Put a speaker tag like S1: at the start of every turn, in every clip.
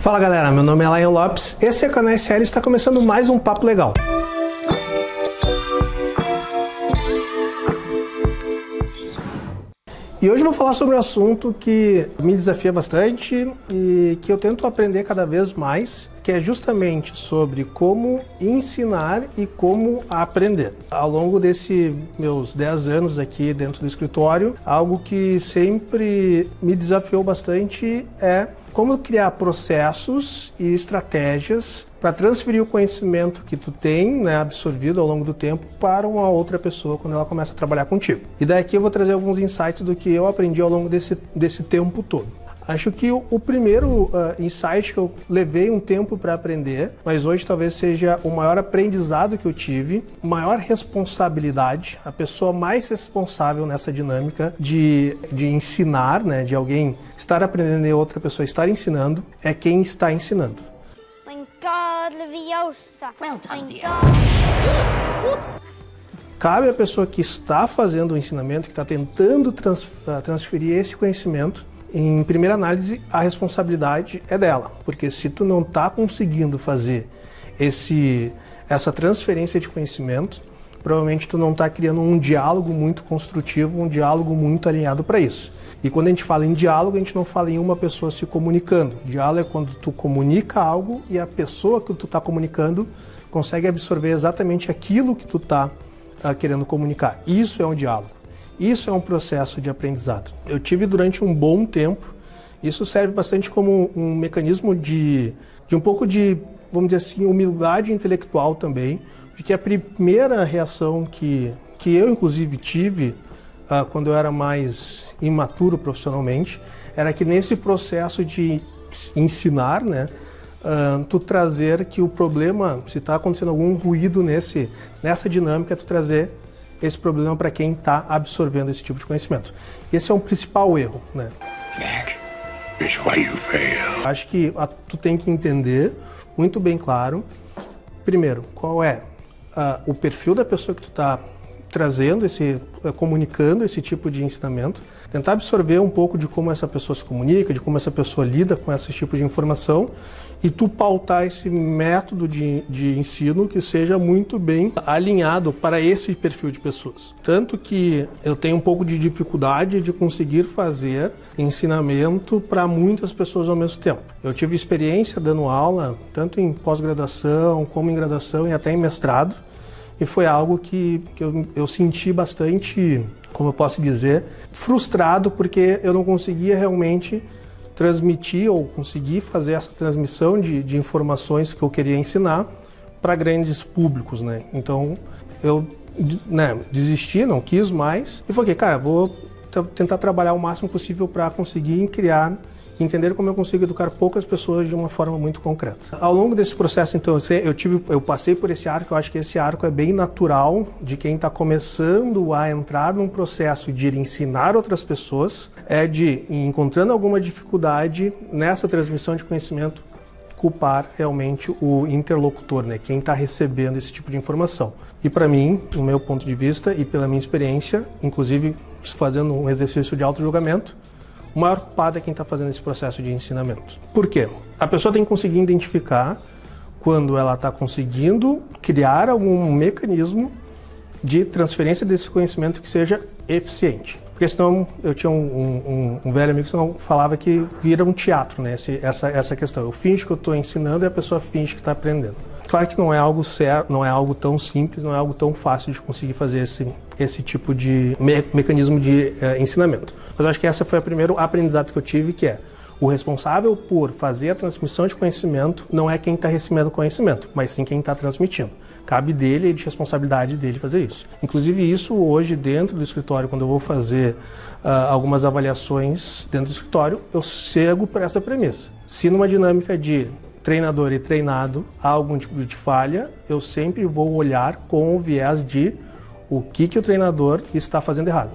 S1: Fala galera, meu nome é Lion Lopes, esse é o canal SL e está começando mais um Papo Legal. E hoje eu vou falar sobre um assunto que me desafia bastante e que eu tento aprender cada vez mais, que é justamente sobre como ensinar e como aprender. Ao longo desses meus 10 anos aqui dentro do escritório, algo que sempre me desafiou bastante é como criar processos e estratégias para transferir o conhecimento que tu tem, absorvido ao longo do tempo, para uma outra pessoa quando ela começa a trabalhar contigo. E daqui eu vou trazer alguns insights do que eu aprendi ao longo desse tempo todo. Acho que o primeiro insight que eu levei um tempo para aprender, mas hoje talvez seja o maior aprendizado que eu tive, maior responsabilidade, a pessoa mais responsável nessa dinâmica de ensinar, de alguém estar aprendendo e outra pessoa estar ensinando, é quem está ensinando. Cabe à pessoa que está fazendo o ensinamento, que está tentando transferir esse conhecimento, em primeira análise, a responsabilidade é dela, porque se tu não está conseguindo fazer essa transferência de conhecimento, provavelmente tu não está criando um diálogo muito construtivo, um diálogo muito alinhado para isso. E quando a gente fala em diálogo, a gente não fala em uma pessoa se comunicando. Diálogo é quando tu comunica algo e a pessoa que tu está comunicando consegue absorver exatamente aquilo que tu está querendo comunicar. Isso é um diálogo. Isso é um processo de aprendizado. Eu tive durante um bom tempo, isso serve bastante como um mecanismo de um pouco de, vamos dizer assim, humildade intelectual também, porque a primeira reação que eu inclusive tive quando eu era mais imaturo profissionalmente, era que nesse processo de ensinar, tu trazer que o problema, se está acontecendo algum ruído nessa dinâmica, tu trazer esse problema para quem está absorvendo esse tipo de conhecimento. Esse é um principal erro, Acho que tu tem que entender muito bem claro, primeiro, qual é o perfil da pessoa que tu está trazendo, comunicando esse tipo de ensinamento, tentar absorver um pouco de como essa pessoa se comunica, de como essa pessoa lida com esse tipo de informação e tu pautar esse método de ensino que seja muito bem alinhado para esse perfil de pessoas. Tanto que eu tenho um pouco de dificuldade de conseguir fazer ensinamento para muitas pessoas ao mesmo tempo. Eu tive experiência dando aula, tanto em pós-graduação, como em graduação e até em mestrado, e foi algo que eu senti bastante, como eu posso dizer, frustrado, porque eu não conseguia realmente transmitir ou conseguir fazer essa transmissão de informações que eu queria ensinar para grandes públicos, Então, eu desisti, não quis mais, e falei, cara, vou tentar trabalhar o máximo possível para conseguir entender como eu consigo educar poucas pessoas de uma forma muito concreta. Ao longo desse processo, então, eu passei por esse arco, eu acho que esse arco é bem natural de quem está começando a entrar num processo de ensinar outras pessoas, encontrando alguma dificuldade nessa transmissão de conhecimento, culpar realmente o interlocutor, quem está recebendo esse tipo de informação. E para mim, no meu ponto de vista e pela minha experiência, inclusive fazendo um exercício de auto-julgamento, o maior culpado é quem está fazendo esse processo de ensinamento. Por quê? A pessoa tem que conseguir identificar quando ela está conseguindo criar algum mecanismo de transferência desse conhecimento que seja eficiente. Porque senão, eu tinha um velho amigo que falava que vira um teatro, essa questão. Eu finjo que eu estou ensinando e a pessoa finge que está aprendendo. Claro que não é algo certo, não é algo tão simples, não é algo tão fácil de conseguir fazer esse tipo de mecanismo de ensinamento. Mas eu acho que essa foi o primeiro aprendizado que eu tive, que é o responsável por fazer a transmissão de conhecimento não é quem está recebendo o conhecimento, mas sim quem está transmitindo. Cabe dele e de responsabilidade dele fazer isso. Inclusive isso hoje dentro do escritório, quando eu vou fazer algumas avaliações dentro do escritório, eu cego para essa premissa. Se numa dinâmica de treinador e treinado há algum tipo de falha, eu sempre vou olhar com o viés de o que o treinador está fazendo errado.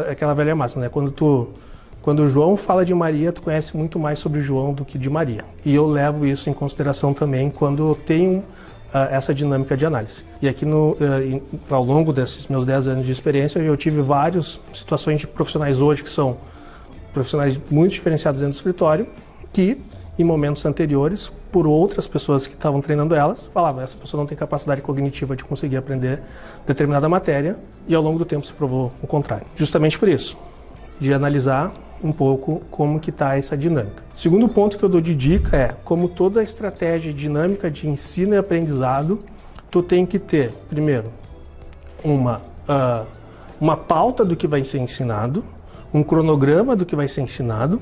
S1: Aquela velha máxima, quando o João fala de Maria, tu conhece muito mais sobre João do que de Maria. E eu levo isso em consideração também quando eu tenho essa dinâmica de análise. E aqui ao longo desses meus 10 anos de experiência, eu tive várias situações de profissionais hoje que são profissionais muito diferenciados dentro do escritório, que em momentos anteriores por outras pessoas que estavam treinando elas, falavam, essa pessoa não tem capacidade cognitiva de conseguir aprender determinada matéria, e ao longo do tempo se provou o contrário. Justamente por isso, de analisar um pouco como que está essa dinâmica. O segundo ponto que eu dou de dica é, como toda estratégia dinâmica de ensino e aprendizado, tu tem que ter, primeiro, uma pauta do que vai ser ensinado, um cronograma do que vai ser ensinado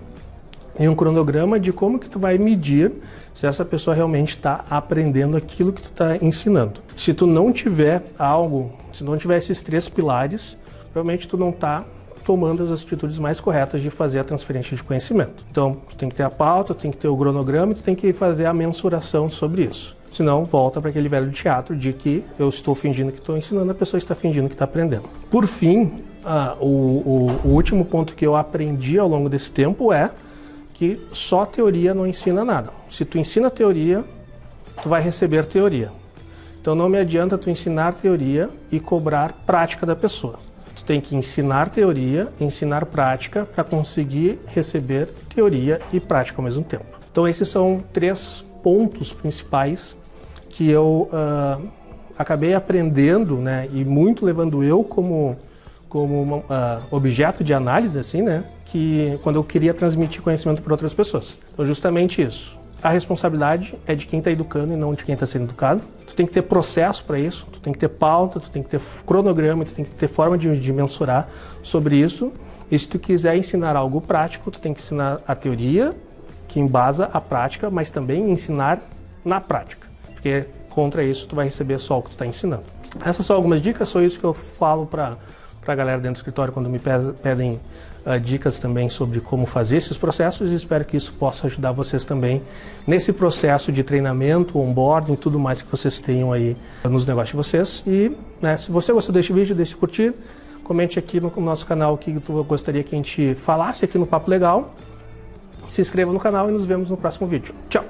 S1: e um cronograma de como que tu vai medir se essa pessoa realmente está aprendendo aquilo que tu está ensinando. Se tu não tiver algo, se não tiver esses 3 pilares, provavelmente tu não está tomando as atitudes mais corretas de fazer a transferência de conhecimento. Então, tu tem que ter a pauta, tu tem que ter o cronograma, tu tem que fazer a mensuração sobre isso. Senão, volta para aquele velho teatro de que eu estou fingindo que estou ensinando, a pessoa está fingindo que está aprendendo. Por fim, o último ponto que eu aprendi ao longo desse tempo é que só teoria não ensina nada. Se tu ensina teoria, tu vai receber teoria. Então, não me adianta tu ensinar teoria e cobrar prática da pessoa. Tu tem que ensinar teoria, ensinar prática para conseguir receber teoria e prática ao mesmo tempo. Então esses são 3 pontos principais que eu acabei aprendendo, né, e muito levando eu como objeto de análise, assim, né, que quando eu queria transmitir conhecimento para outras pessoas. Então justamente isso. A responsabilidade é de quem está educando e não de quem está sendo educado. Tu tem que ter processo para isso, tu tem que ter pauta, tu tem que ter cronograma, tu tem que ter forma de mensurar sobre isso. E se tu quiser ensinar algo prático, tu tem que ensinar a teoria, que embasa a prática, mas também ensinar na prática. Porque contra isso tu vai receber só o que tu está ensinando. Essas são algumas dicas, só isso que eu falo para a galera dentro do escritório quando me pedem dicas também sobre como fazer esses processos, e espero que isso possa ajudar vocês também nesse processo de treinamento, onboarding e tudo mais que vocês tenham aí nos negócios de vocês. E né, se você gostou deste vídeo, deixe curtir, comente aqui no nosso canal o que tu gostaria que a gente falasse aqui no Papo Legal, se inscreva no canal e nos vemos no próximo vídeo. Tchau!